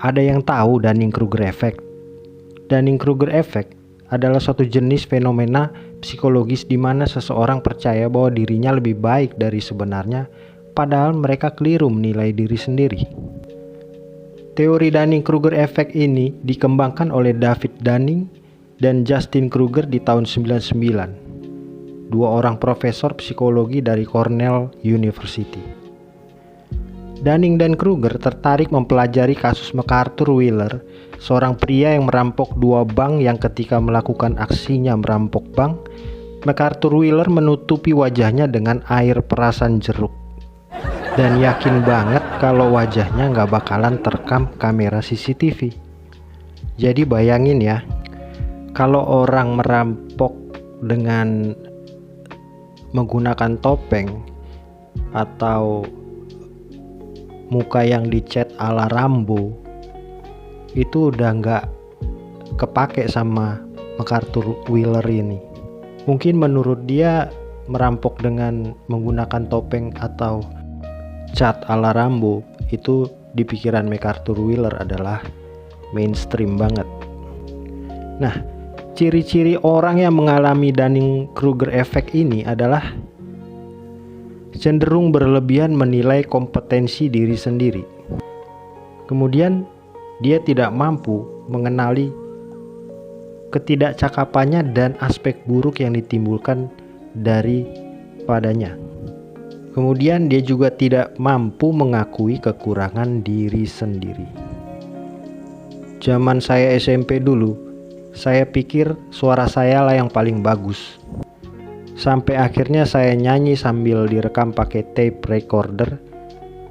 Ada yang tahu Dunning-Kruger Effect? Dunning-Kruger Effect adalah suatu jenis fenomena psikologis di mana seseorang percaya bahwa dirinya lebih baik dari sebenarnya, padahal mereka keliru menilai diri sendiri. Teori Dunning-Kruger Effect ini dikembangkan oleh David Dunning dan Justin Kruger di tahun 1999, dua orang profesor psikologi dari Cornell University. Dunning dan Kruger tertarik mempelajari kasus MacArthur Wheeler, seorang pria yang merampok dua bank yang ketika melakukan aksinya merampok bank, MacArthur Wheeler menutupi wajahnya dengan air perasan jeruk. Dan yakin banget kalau wajahnya nggak bakalan terekam kamera CCTV. Jadi bayangin ya, kalau orang merampok dengan menggunakan topeng atau muka yang dicat ala Rambo, itu udah nggak kepake sama MacArthur Wheeler ini. Mungkin menurut dia merampok dengan menggunakan topeng atau cat ala Rambo itu di pikiran MacArthur Wheeler adalah mainstream banget. Nah, ciri-ciri orang yang mengalami Dunning-Kruger Effect ini adalah cenderung berlebihan menilai kompetensi diri sendiri. Kemudian dia tidak mampu mengenali ketidakcakapannya dan aspek buruk yang ditimbulkan daripadanya. Kemudian dia juga tidak mampu mengakui kekurangan diri sendiri. Zaman saya SMP dulu, saya pikir suara saya lah yang paling bagus. Sampai akhirnya saya nyanyi sambil direkam pakai tape recorder,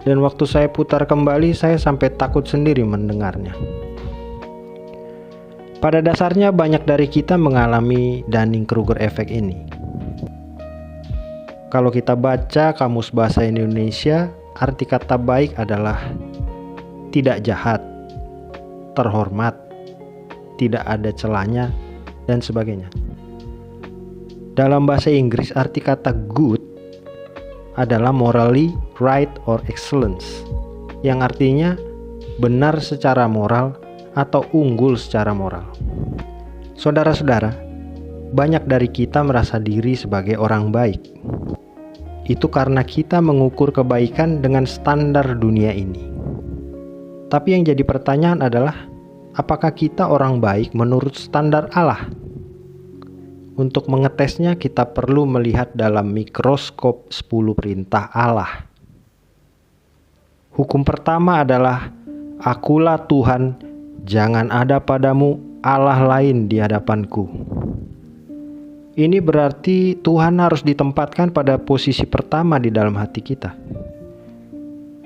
dan waktu saya putar kembali saya sampai takut sendiri mendengarnya. Pada dasarnya banyak dari kita mengalami Dunning-Kruger Effect ini. Kalau kita baca Kamus Bahasa Indonesia, arti kata baik adalah tidak jahat, terhormat, tidak ada celahnya, dan sebagainya. Dalam bahasa Inggris, arti kata good adalah morally right or excellence, yang artinya benar secara moral atau unggul secara moral. Saudara-saudara, banyak dari kita merasa diri sebagai orang baik. Itu karena kita mengukur kebaikan dengan standar dunia ini. Tapi yang jadi pertanyaan adalah, apakah kita orang baik menurut standar Allah? Untuk mengetesnya kita perlu melihat dalam mikroskop 10 perintah Allah. Hukum pertama adalah, akulah Tuhan, jangan ada padamu Allah lain di hadapanku. Ini berarti Tuhan harus ditempatkan pada posisi pertama di dalam hati kita.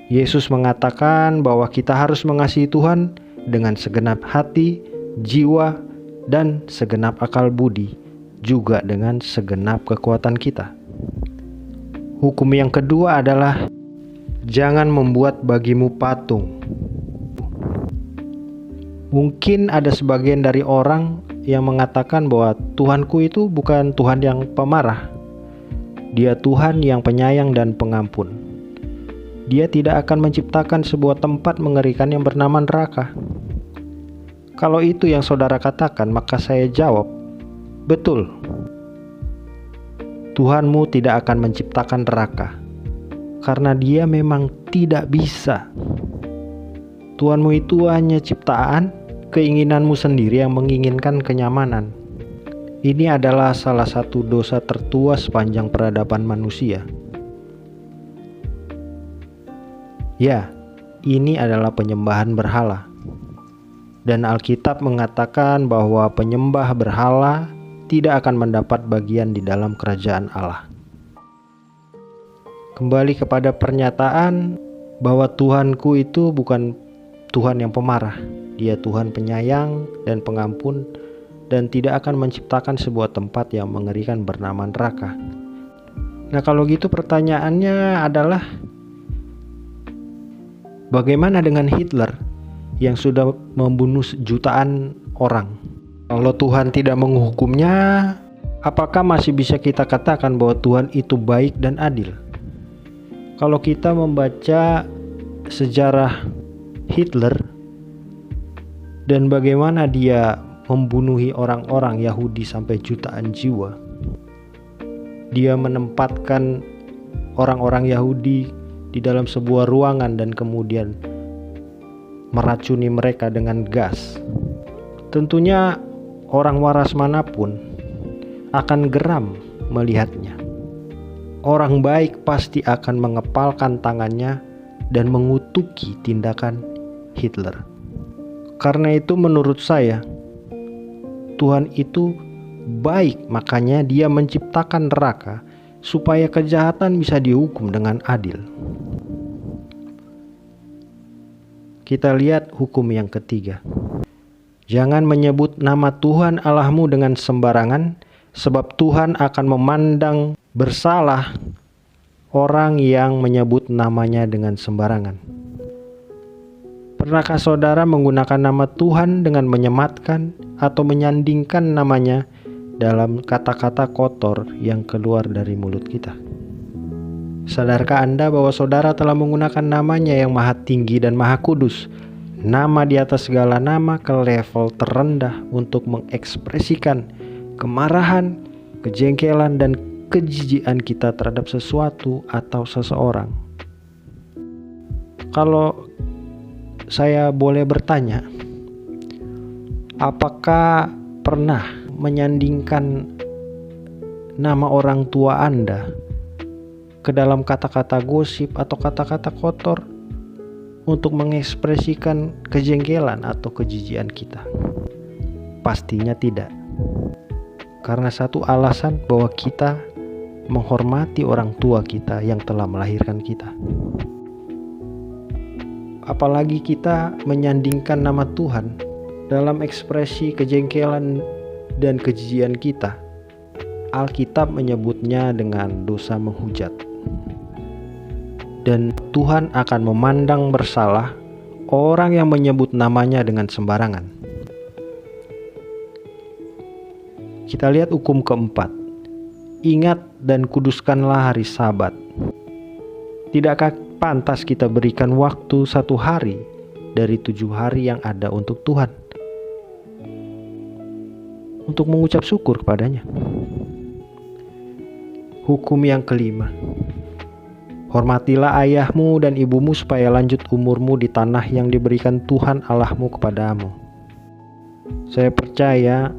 Yesus mengatakan bahwa kita harus mengasihi Tuhan dengan segenap hati, jiwa, dan segenap akal budi, juga dengan segenap kekuatan kita. Hukum yang kedua adalah jangan membuat bagimu patung. Mungkin ada sebagian dari orang yang mengatakan bahwa Tuhanku itu bukan Tuhan yang pemarah. Dia Tuhan yang penyayang dan pengampun. Dia tidak akan menciptakan sebuah tempat mengerikan yang bernama neraka. Kalau itu yang saudara katakan, maka saya jawab, betul. Tuhanmu tidak akan menciptakan neraka, karena dia memang tidak bisa. Tuhanmu itu hanya ciptaan, keinginanmu sendiri yang menginginkan kenyamanan. Ini adalah salah satu dosa tertua sepanjang peradaban manusia. Ya, ini adalah penyembahan berhala. Dan Alkitab mengatakan bahwa penyembah berhala tidak akan mendapat bagian di dalam kerajaan Allah. Kembali kepada pernyataan bahwa Tuhanku itu bukan Tuhan yang pemarah. Dia Tuhan penyayang dan pengampun, dan tidak akan menciptakan sebuah tempat yang mengerikan bernama neraka. Nah, kalau gitu pertanyaannya adalah, bagaimana dengan Hitler yang sudah membunuh jutaan orang? Kalau Tuhan tidak menghukumnya, apakah masih bisa kita katakan bahwa Tuhan itu baik dan adil? Kalau kita membaca sejarah Hitler, Dan bagaimana dia membunuhi orang-orang Yahudi sampai jutaan jiwa. Dia menempatkan orang-orang Yahudi di dalam sebuah ruangan dan kemudian meracuni mereka dengan gas. Tentunya orang waras manapun akan geram melihatnya. Orang baik pasti akan mengepalkan tangannya dan mengutuki tindakan Hitler. Karena itu menurut saya, Tuhan itu baik, makanya Dia menciptakan neraka supaya kejahatan bisa dihukum dengan adil. Kita lihat hukum yang ketiga. Jangan menyebut nama Tuhan Allahmu dengan sembarangan, sebab Tuhan akan memandang bersalah orang yang menyebut namanya dengan sembarangan. Pernahkah saudara menggunakan nama Tuhan dengan menyematkan atau menyandingkan namanya dalam kata-kata kotor yang keluar dari mulut kita? Sadarkah Anda bahwa saudara telah menggunakan namanya yang maha tinggi dan maha kudus, nama di atas segala nama, ke level terendah untuk mengekspresikan kemarahan, kejengkelan, dan kejijian kita terhadap sesuatu atau seseorang? Kalau saya boleh bertanya, apakah pernah menyandingkan nama orang tua Anda ke dalam kata-kata gosip atau kata-kata kotor untuk mengekspresikan kejengkelan atau kejijian kita? Pastinya tidak. Karena satu alasan, bahwa kita menghormati orang tua kita yang telah melahirkan kita. Apalagi kita menyandingkan nama Tuhan dalam ekspresi kejengkelan dan kejijian kita. Alkitab menyebutnya dengan dosa menghujat. Dan Tuhan akan memandang bersalah orang yang menyebut namanya dengan sembarangan. Kita lihat hukum keempat. Ingat dan kuduskanlah hari Sabat. Tidakkah pantas kita berikan waktu 1 hari dari 7 hari yang ada untuk Tuhan, untuk mengucap syukur kepadanya? Hukum yang kelima. Hormatilah ayahmu dan ibumu supaya lanjut umurmu di tanah yang diberikan Tuhan Allahmu kepadamu. Saya percaya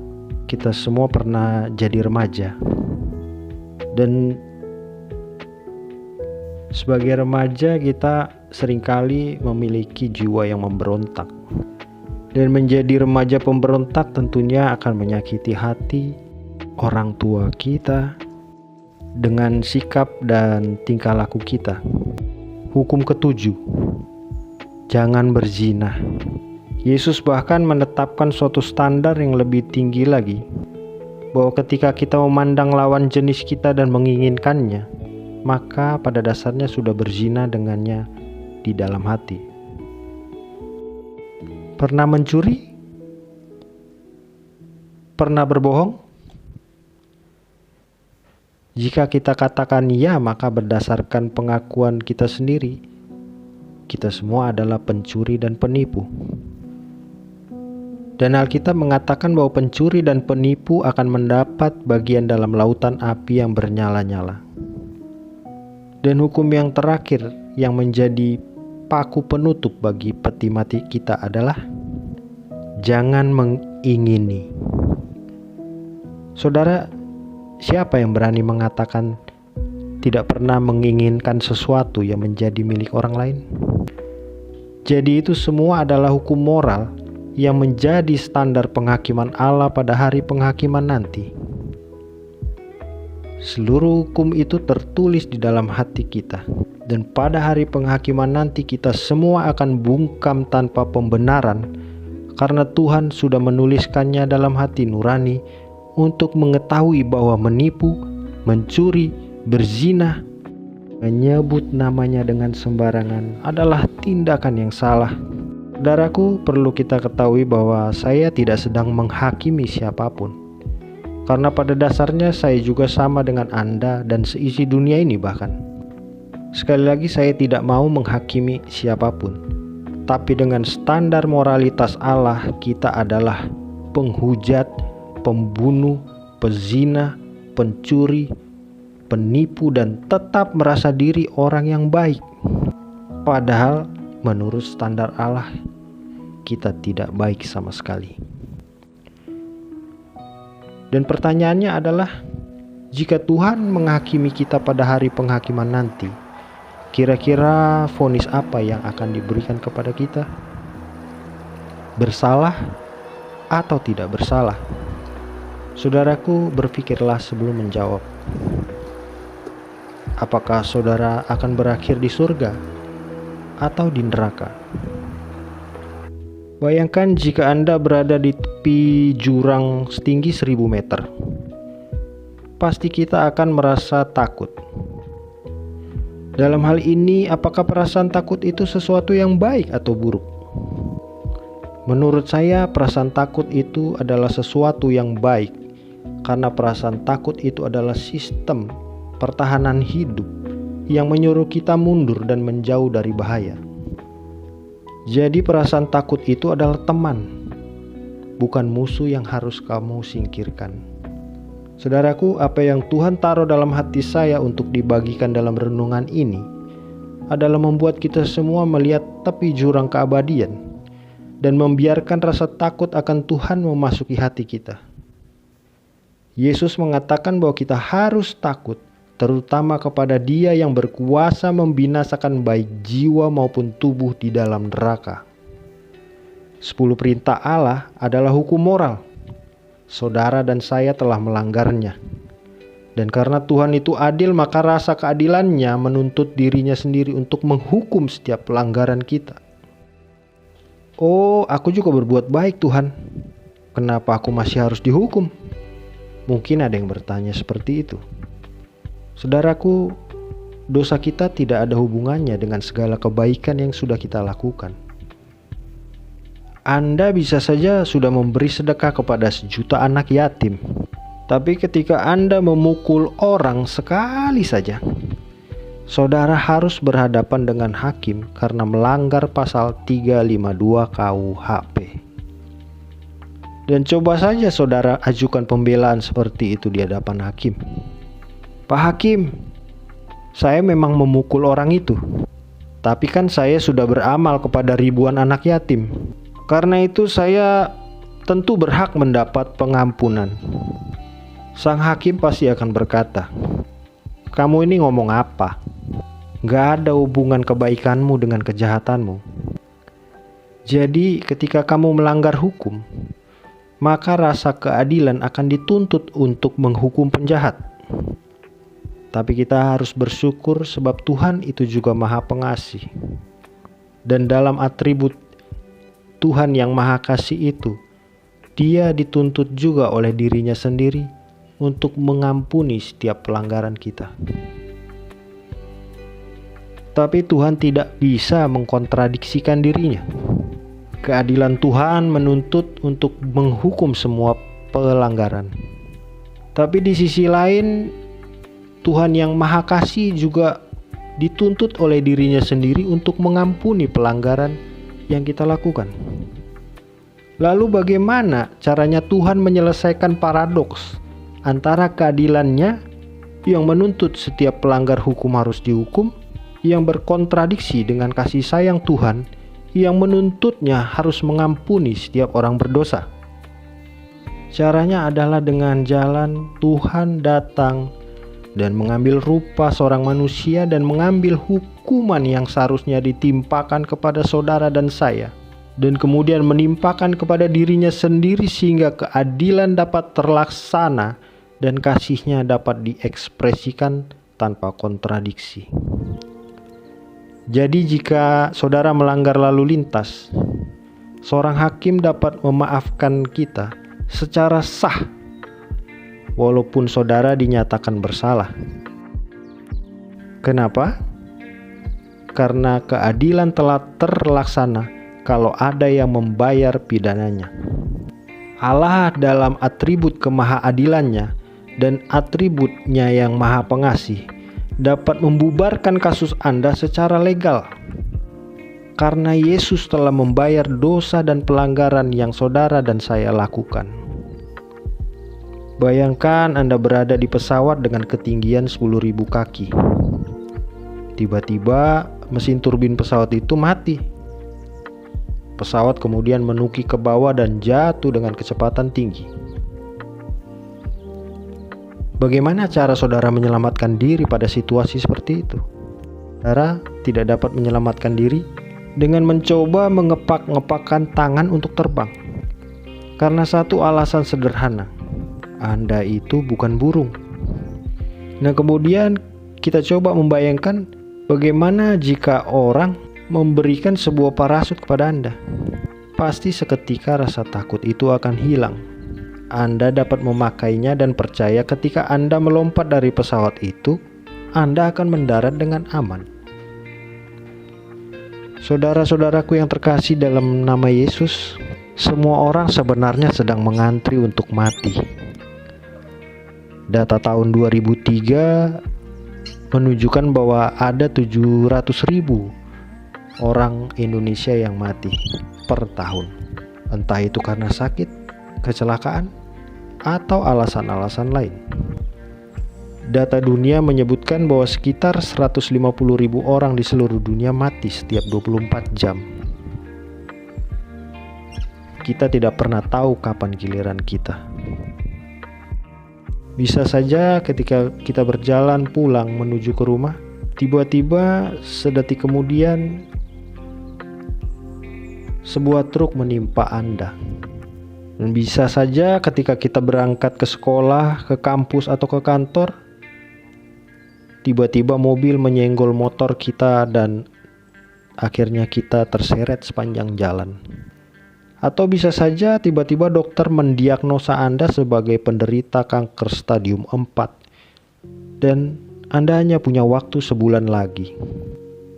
kita semua pernah jadi remaja. Dan sebagai remaja kita seringkali memiliki jiwa yang memberontak. Dan menjadi remaja pemberontak tentunya akan menyakiti hati orang tua kita dengan sikap dan tingkah laku kita. Hukum ketujuh, jangan berzina. Yesus bahkan menetapkan suatu standar yang lebih tinggi lagi, bahwa ketika kita memandang lawan jenis kita dan menginginkannya, maka pada dasarnya sudah berzina dengannya di dalam hati. Pernah mencuri? Pernah berbohong? Jika kita katakan ya, maka berdasarkan pengakuan kita sendiri, kita semua adalah pencuri dan penipu. Dan Alkitab mengatakan bahwa pencuri dan penipu akan mendapat bagian dalam lautan api yang bernyala-nyala. Dan hukum yang terakhir yang menjadi paku penutup bagi peti mati kita adalah jangan mengingini. Saudara, siapa yang berani mengatakan tidak pernah menginginkan sesuatu yang menjadi milik orang lain? Jadi itu semua adalah hukum moral yang menjadi standar penghakiman Allah pada hari penghakiman nanti. Seluruh hukum itu tertulis di dalam hati kita, dan pada hari penghakiman nanti kita semua akan bungkam tanpa pembenaran, karena Tuhan sudah menuliskannya dalam hati nurani untuk mengetahui bahwa menipu, mencuri, berzina, menyebut namanya dengan sembarangan adalah tindakan yang salah. Saudaraku, perlu kita ketahui bahwa saya tidak sedang menghakimi siapapun, karena pada dasarnya saya juga sama dengan Anda dan seisi dunia ini bahkan. Sekali lagi, saya tidak mau menghakimi siapapun, Tapi dengan standar moralitas Allah, kita adalah penghujat, pembunuh, pezina, pencuri, penipu, dan tetap merasa diri orang yang baik. Padahal menurut standar Allah, kita tidak baik sama sekali. Dan pertanyaannya adalah, jika Tuhan menghakimi kita pada hari penghakiman nanti, kira-kira vonis apa yang akan diberikan kepada kita? Bersalah atau tidak bersalah? Saudaraku, berpikirlah sebelum menjawab. Apakah saudara akan berakhir di surga atau di neraka? Bayangkan jika Anda berada di tepi jurang setinggi 1000 meter. Pasti kita akan merasa takut. Dalam hal ini, apakah perasaan takut itu sesuatu yang baik atau buruk? Menurut saya, perasaan takut itu adalah sesuatu yang baik, karena perasaan takut itu adalah sistem pertahanan hidup yang menyuruh kita mundur dan menjauh dari bahaya. Jadi perasaan takut itu adalah teman, bukan musuh yang harus kamu singkirkan. Saudaraku, apa yang Tuhan taruh dalam hati saya untuk dibagikan dalam renungan ini adalah membuat kita semua melihat tepi jurang keabadian dan membiarkan rasa takut akan Tuhan memasuki hati kita. Yesus mengatakan bahwa kita harus takut, terutama kepada Dia yang berkuasa membinasakan baik jiwa maupun tubuh di dalam neraka. 10 perintah Allah adalah hukum moral. Saudara dan saya telah melanggarnya. Dan karena Tuhan itu adil, maka rasa keadilannya menuntut dirinya sendiri untuk menghukum setiap pelanggaran kita. Oh, aku juga berbuat baik, Tuhan. Kenapa aku masih harus dihukum? Mungkin ada yang bertanya seperti itu. Saudaraku, dosa kita tidak ada hubungannya dengan segala kebaikan yang sudah kita lakukan. Anda bisa saja sudah memberi sedekah kepada 1 juta anak yatim, tapi ketika Anda memukul orang sekali saja, saudara harus berhadapan dengan hakim karena melanggar pasal 352 KUHP. Dan coba saja saudara ajukan pembelaan seperti itu di hadapan hakim. Pak Hakim, saya memang memukul orang itu, tapi kan saya sudah beramal kepada ribuan anak yatim. Karena itu saya tentu berhak mendapat pengampunan. Sang hakim pasti akan berkata, kamu ini ngomong apa? Gak ada hubungan kebaikanmu dengan kejahatanmu. Jadi ketika kamu melanggar hukum, maka rasa keadilan akan dituntut untuk menghukum penjahat. Tapi kita harus bersyukur sebab Tuhan itu juga Maha Pengasih. Dan dalam atribut Tuhan yang Maha Kasih itu, Dia dituntut juga oleh dirinya sendiri untuk mengampuni setiap pelanggaran kita. Tapi Tuhan tidak bisa mengkontradiksikan dirinya. Keadilan Tuhan menuntut untuk menghukum semua pelanggaran. Tapi di sisi lain, Tuhan yang Maha Kasih juga dituntut oleh dirinya sendiri untuk mengampuni pelanggaran yang kita lakukan. Lalu bagaimana caranya Tuhan menyelesaikan paradoks antara keadilannya yang menuntut setiap pelanggar hukum harus dihukum, yang berkontradiksi dengan kasih sayang Tuhan yang menuntutnya harus mengampuni setiap orang berdosa? Caranya adalah dengan jalan Tuhan datang dan mengambil rupa seorang manusia dan mengambil hukuman yang seharusnya ditimpakan kepada saudara dan saya, dan kemudian menimpakan kepada dirinya sendiri sehingga keadilan dapat terlaksana dan kasihnya dapat diekspresikan tanpa kontradiksi. Jadi jika saudara melanggar lalu lintas, seorang hakim dapat memaafkan kita secara sah walaupun saudara dinyatakan bersalah. Kenapa? Karena keadilan telah terlaksana kalau ada yang membayar pidananya. Allah dalam atribut kemahaadilannya dan atributnya yang Maha Pengasih dapat membubarkan kasus Anda secara legal. karena Yesus telah membayar dosa dan pelanggaran yang saudara dan saya lakukan. Bayangkan Anda berada di pesawat dengan ketinggian 10.000 kaki. Tiba-tiba mesin turbin pesawat itu mati. Pesawat kemudian menuki ke bawah dan jatuh dengan kecepatan tinggi. Bagaimana cara saudara menyelamatkan diri pada situasi seperti itu? Saudara tidak dapat menyelamatkan diri dengan mencoba mengepak-ngepakkan tangan untuk terbang. Karena satu alasan sederhana, Anda itu bukan burung. Nah, kemudian kita coba membayangkan bagaimana jika orang memberikan sebuah parasut kepada Anda. Pasti seketika rasa takut itu akan hilang. Anda dapat memakainya dan percaya ketika Anda melompat dari pesawat itu, Anda akan mendarat dengan aman. Saudara-saudaraku yang terkasih dalam nama Yesus, semua orang sebenarnya sedang mengantri untuk mati. Data tahun 2003 menunjukkan bahwa ada 700.000 orang Indonesia yang mati per tahun. Entah itu karena sakit, kecelakaan, atau alasan-alasan lain. Data dunia menyebutkan bahwa sekitar 150.000 orang di seluruh dunia mati setiap 24 jam. Kita tidak pernah tahu kapan giliran kita. Bisa saja ketika kita berjalan pulang menuju ke rumah, tiba-tiba sedetik kemudian sebuah truk menimpa Anda. Dan bisa saja ketika kita berangkat ke sekolah, ke kampus, atau ke kantor, tiba-tiba mobil menyenggol motor kita dan akhirnya kita terseret sepanjang jalan. Atau bisa saja tiba-tiba dokter mendiagnosa Anda sebagai penderita kanker stadium 4 dan Anda hanya punya waktu sebulan lagi.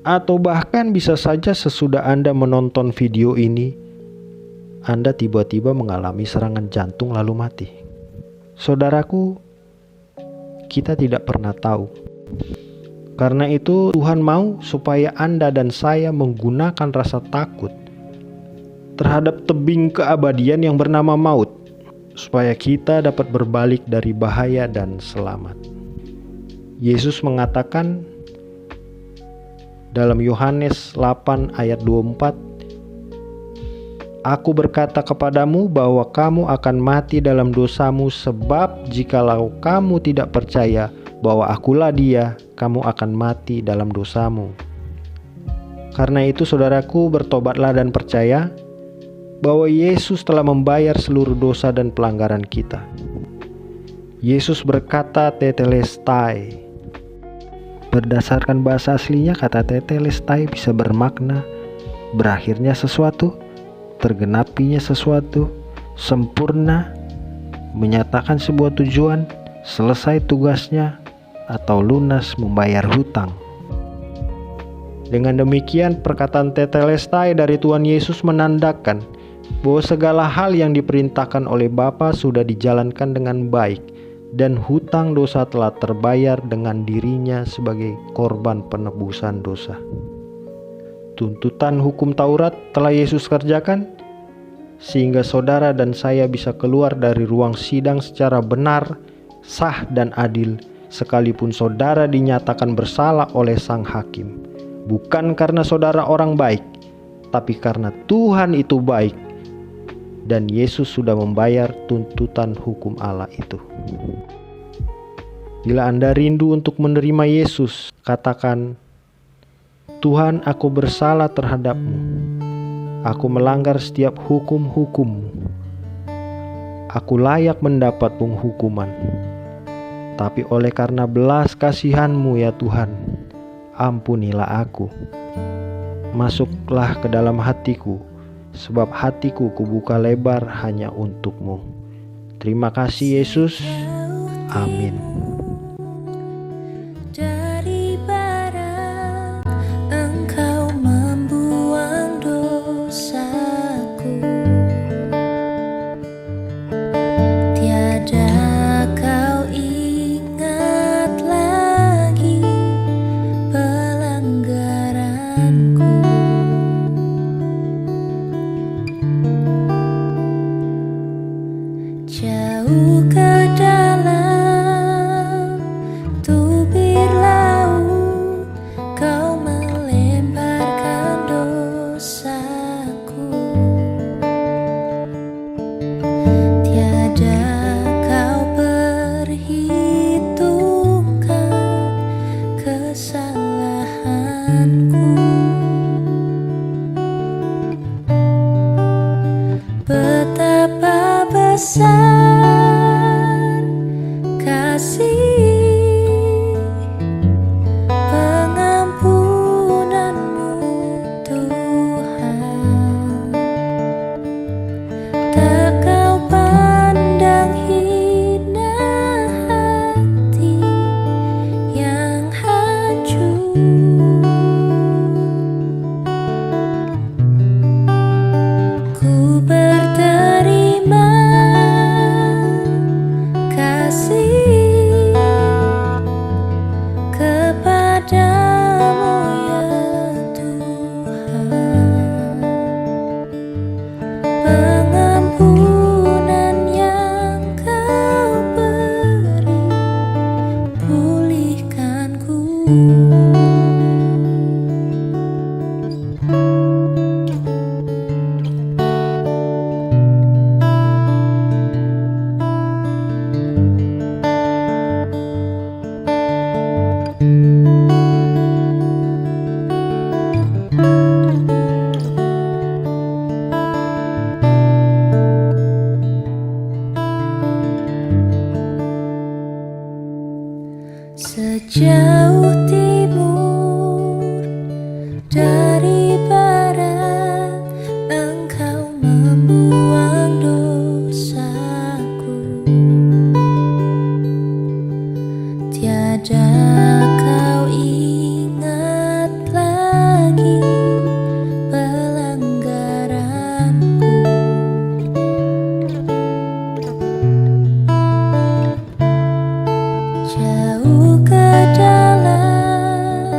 Atau bahkan bisa saja sesudah Anda menonton video ini, Anda tiba-tiba mengalami serangan jantung lalu mati. Saudaraku, kita tidak pernah tahu. Karena itu Tuhan mau supaya Anda dan saya menggunakan rasa takut terhadap tebing keabadian yang bernama maut, supaya kita dapat berbalik dari bahaya dan selamat. Yesus mengatakan dalam Yohanes 8 ayat 24, "Aku berkata kepadamu bahwa kamu akan mati dalam dosamu, sebab jikalau kamu tidak percaya bahwa akulah Dia, kamu akan mati dalam dosamu." Karena itu saudaraku, bertobatlah dan percaya bahwa Yesus telah membayar seluruh dosa dan pelanggaran kita. Yesus berkata tetelestai. Berdasarkan bahasa aslinya, kata tetelestai bisa bermakna berakhirnya sesuatu, tergenapinya sesuatu, sempurna, menyatakan sebuah tujuan, selesai tugasnya, atau lunas membayar hutang. Dengan demikian, perkataan tetelestai dari Tuhan Yesus menandakan bahwa segala hal yang diperintahkan oleh Bapa sudah dijalankan dengan baik dan hutang dosa telah terbayar dengan dirinya sebagai korban penebusan dosa. Tuntutan hukum Taurat telah Yesus kerjakan sehingga saudara dan saya bisa keluar dari ruang sidang secara benar, sah dan adil, sekalipun saudara dinyatakan bersalah oleh sang hakim. Bukan karena saudara orang baik, tapi karena Tuhan itu baik dan Yesus sudah membayar tuntutan hukum Allah itu. Bila Anda rindu untuk menerima Yesus, katakan, "Tuhan, aku bersalah terhadap-Mu. Aku melanggar setiap hukum-hukum-Mu. Aku layak mendapat penghukuman. Tapi oleh karena belas kasihan-Mu ya Tuhan, ampunilah aku. Masuklah ke dalam hatiku, sebab hatiku kubuka lebar hanya untuk-Mu." Terima kasih Yesus. Amin. Dari barat Engkau membuang dosaku, tiada Kau ingat lagi pelanggaranku. dari barat, Engkau membuang dosaku. Tiada kau ingat lagi pelanggaranku. Jauh ke dalam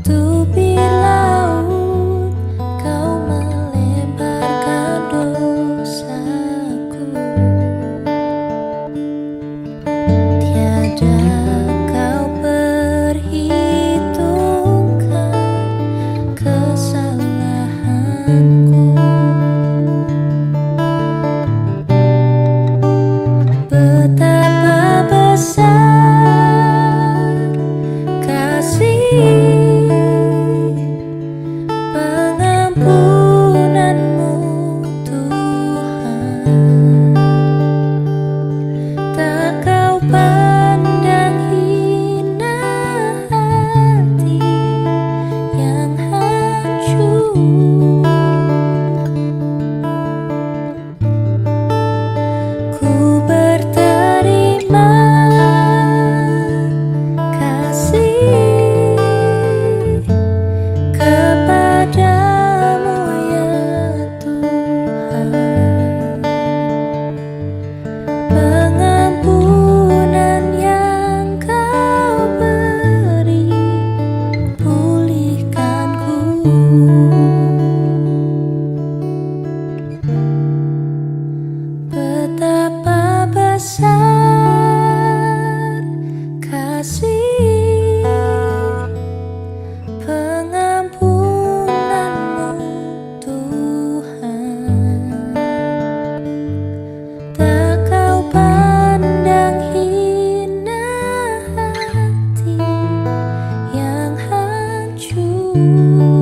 tepi laut, Kau melemparkan dosaku. Tiada kau perhitungkan kesalahanku. Betapa besar kasih pengampunanmu, Tuhan. Tak kau pandang hina hati yang hancur. Ku berterima kasih kepadamu ya Tuhan. Pengampunan yang Kau beri, pulihkanku. Betapa besar kasih pengampunanmu, Tuhan. Tak kau pandang hina hati yang hancur.